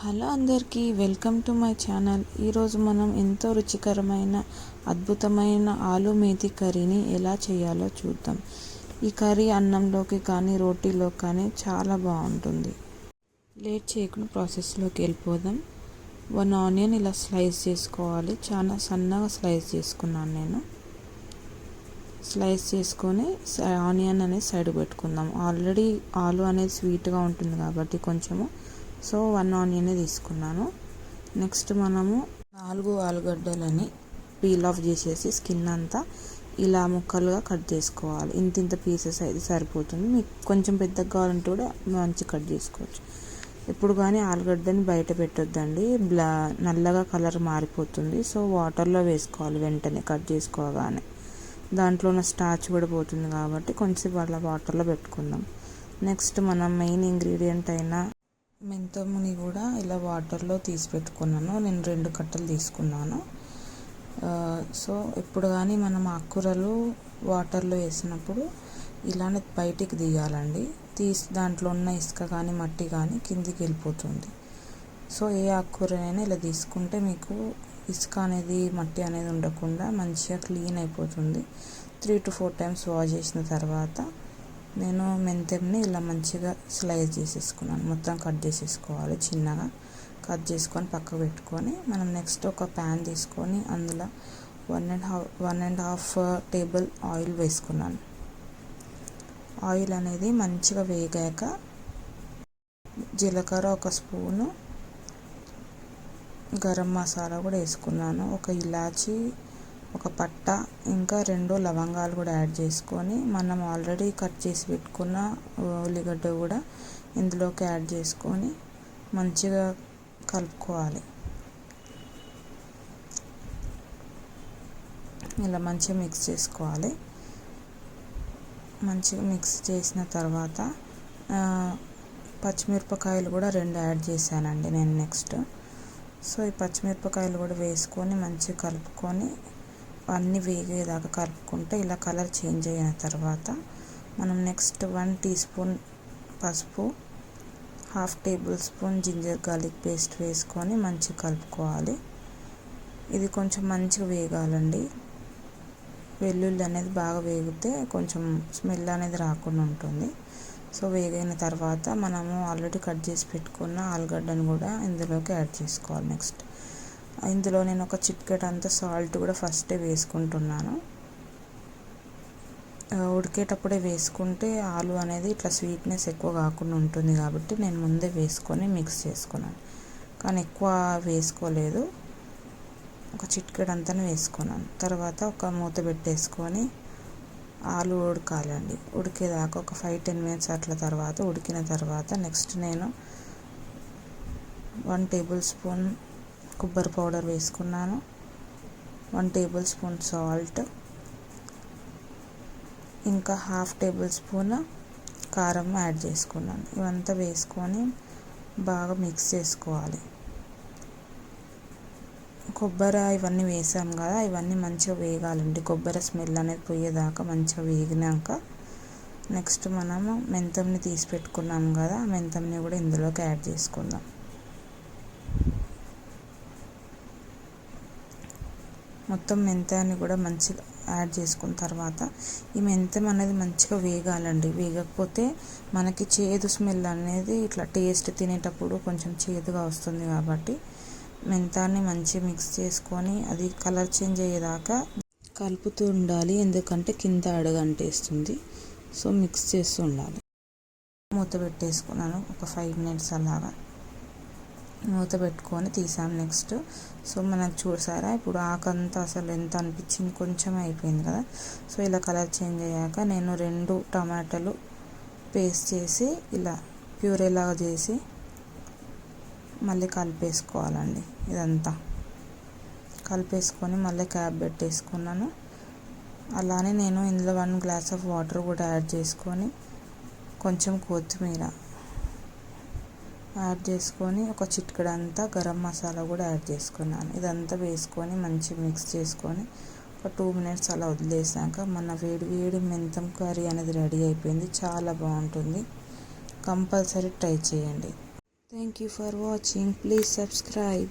Hello అందరికీ welcome to my channel. ఈరోజు మనం ఎంతో రుచికరమైన అద్భుతమైన ఆలు మేతి కర్రీని ఎలా చేయాలో చూద్దాం. ఈ కర్రీ అన్నంలోకి కానీ రోటీలోకి కానీ చాలా బాగుంటుంది. లేట్ చేయకుండా ప్రాసెస్లోకి వెళ్ళిపోదాం. 1 ఆనియన్ ఇలా స్లైస్ చేసుకోవాలి. చాలా సన్నగా స్లైస్ చేసుకున్నాను నేను. స్లైస్ చేసుకొని ఆనియన్ అనేది సైడ్ పెట్టుకుందాం. ఆల్రెడీ ఆలు అనేది స్వీట్గా ఉంటుంది కాబట్టి కొంచెము, సో 1 ఆనియన్ తీసుకున్నాను. నెక్స్ట్ మనము 4 ఆలుగడ్డలని పీల్ ఆఫ్ చేసేసి స్కిన్ అంతా ఇలా ముక్కలుగా కట్ చేసుకోవాలి. ఇంత పీసెస్ అయితే సరిపోతుంది. మీకు కొంచెం పెద్దగా కావాలంటే కూడా మంచి కట్ చేసుకోవచ్చు. ఎప్పుడు కానీ ఆలుగడ్డని బయట పెట్టొద్దండి, నల్లగా కలర్ మారిపోతుంది. సో వాటర్లో వేసుకోవాలి వెంటనే కట్ చేసుకోగానే. దాంట్లో ఉన్న స్టార్చ్ కూడా పోతుంది కాబట్టి కొంచెం అలా వాటర్లో పెట్టుకుందాం. నెక్స్ట్ మనం మెయిన్ ఇంగ్రీడియంట్ అయిన మెంతముని కూడా ఇలా వాటర్లో తీసి పెట్టుకున్నాను. నేను 2 కట్టలు తీసుకున్నాను. సో ఎప్పుడు కానీ మనం ఆకుకూరలు వాటర్లో వేసినప్పుడు ఇలానే బయటికి తీయాలండి. తీసి దాంట్లో ఉన్న ఇసుక కానీ మట్టి కానీ కిందికి వెళ్ళిపోతుంది. సో ఏ ఆకుకూరనైనా ఇలా తీసుకుంటే మీకు ఇసుక అనేది మట్టి అనేది ఉండకుండా మంచిగా క్లీన్ అయిపోతుంది. 3 to 4 times వాష్ చేసిన తర్వాత నేను మెంతెంని ఇలా మంచిగా స్లైస్ చేసేసుకున్నాను. మొత్తం కట్ చేసేసుకోవాలి. చిన్నగా కట్ చేసుకొని పక్కకు పెట్టుకొని మనం నెక్స్ట్ ఒక ప్యాన్ తీసుకొని అందులో 1.5 టేబుల్ ఆయిల్ వేసుకున్నాను. ఆయిల్ అనేది మంచిగా వేగాక జీలకర్ర 1 స్పూను, గరం మసాలా కూడా వేసుకున్నాను. 1 ఇలాచీ, 1 పట్ట, ఇంకా 2 లవంగాలు కూడా యాడ్ చేసుకొని మనం ఆల్రెడీ కట్ చేసి పెట్టుకున్న ఉల్లిగడ్డ కూడా ఇందులోకి యాడ్ చేసుకొని మంచిగా కలుపుకోవాలి. ఇలా మంచిగా మిక్స్ చేసుకోవాలి. మంచిగా మిక్స్ చేసిన తర్వాత పచ్చిమిరపకాయలు కూడా 2 యాడ్ చేశానండి నేను నెక్స్ట్. సో ఈ పచ్చిమిరపకాయలు కూడా వేసుకొని మంచిగా కలుపుకొని అన్నీ వేగేదాకా కలుపుకుంటే ఇలా కలర్ చేంజ్ అయిన తర్వాత మనం నెక్స్ట్ 1 టీ స్పూన్ పసుపు, 1/2 tablespoon ginger garlic paste వేసుకొని మంచిగా కలుపుకోవాలి. ఇది కొంచెం మంచిగా వేగాలండి. వెల్లుల్లి అనేది బాగా వేగితే కొంచెం స్మెల్ అనేది రాకుండా ఉంటుంది. సో వేగైన తర్వాత మనము ఆల్రెడీ కట్ చేసి పెట్టుకున్న ఆలుగడ్డను కూడా ఇందులోకి యాడ్ చేసుకోవాలి. నెక్స్ట్ ఇందులో నేను 1 చిటికెడు అంత సాల్ట్ కూడా ఫస్టే వేసుకుంటున్నాను. ఉడికేటప్పుడే వేసుకుంటే ఆలు అనేది ఇట్లా స్వీట్నెస్ ఎక్కువ కాకుండా ఉంటుంది కాబట్టి నేను ముందే వేసుకొని మిక్స్ చేసుకున్నాను. కానీ ఎక్కువ వేసుకోలేదు, 1 చిటికెడు అంతానే వేసుకున్నాను. తర్వాత ఒక మూత పెట్టేసుకొని ఆలు ఉడకాలండి. ఉడికేదాకా ఒక 5-10 minutes అట్లా తర్వాత ఉడికిన తర్వాత నెక్స్ట్ నేను 1 టేబుల్ స్పూన్ కొబ్బరి పౌడర్ వేసుకున్నాను, 1 టేబుల్ స్పూన్ సాల్ట్, ఇంకా 1/2 టేబుల్ స్పూన్ కారం యాడ్ చేసుకున్నాను. ఇవంతా వేసుకొని బాగా మిక్స్ చేసుకోవాలి. కొబ్బరి ఇవన్నీ వేసాం కదా, ఇవన్నీ మంచిగా వేగాలండి. కొబ్బరి స్మెల్ అనేది పోయేదాకా మంచిగా వేగినాక నెక్స్ట్ మనము మెంతంని తీసి పెట్టుకున్నాం కదా, మెంతంని కూడా ఇందులోకి యాడ్ చేసుకుందాం. మొత్తం మెంతాన్ని కూడా మంచిగా యాడ్ చేసుకున్న తర్వాత ఈ మెంతం అనేది మంచిగా వేగాలండి. వేగకపోతే మనకి చేదు స్మెల్ అనేది ఇట్లా టేస్ట్ తినేటప్పుడు కొంచెం చేదుగా వస్తుంది కాబట్టి మెంతాన్ని మంచిగా మిక్స్ చేసుకొని అది కలర్ చేంజ్ అయ్యేదాకా కలుపుతూ ఉండాలి. ఎందుకంటే కింద అడుగంటేస్తుంది. సో మిక్స్ చేస్తూ ఉండాలి. మూత పెట్టేసుకున్నాను. ఒక 5 minutes అలాగా మూత పెట్టుకొని తీసాను. నెక్స్ట్ సో మనకు చూసారా ఇప్పుడు ఆకంతా అసలు ఎంత అనిపించింది, కొంచెం అయిపోయింది కదా. సో ఇలా కలర్ చేంజ్ అయ్యాక నేను 2 టమాటాలు పేస్ట్ చేసి ఇలా ప్యూరేలాగా చేసి మళ్ళీ కలిపేసుకోవాలండి. ఇదంతా కలిపేసుకొని మళ్ళీ క్యాప్ పెట్టేసుకున్నాను. అలానే నేను ఇందులో 1 గ్లాస్ ఆఫ్ వాటర్ కూడా యాడ్ చేసుకొని కొంచెం కొత్తిమీర యాడ్ చేసుకొని 1 చిటికెడు అంతా గరం మసాలా కూడా యాడ్ చేసుకున్నాను. ఇదంతా వేసుకొని మంచిగా మిక్స్ చేసుకొని ఒక 2 minutes అలా వదిలేసాక మన వేడి మెంతం కర్రీ అనేది రెడీ అయిపోయింది. చాలా బాగుంటుంది. కంపల్సరీ ట్రై చేయండి. Thank you for watching. Please subscribe.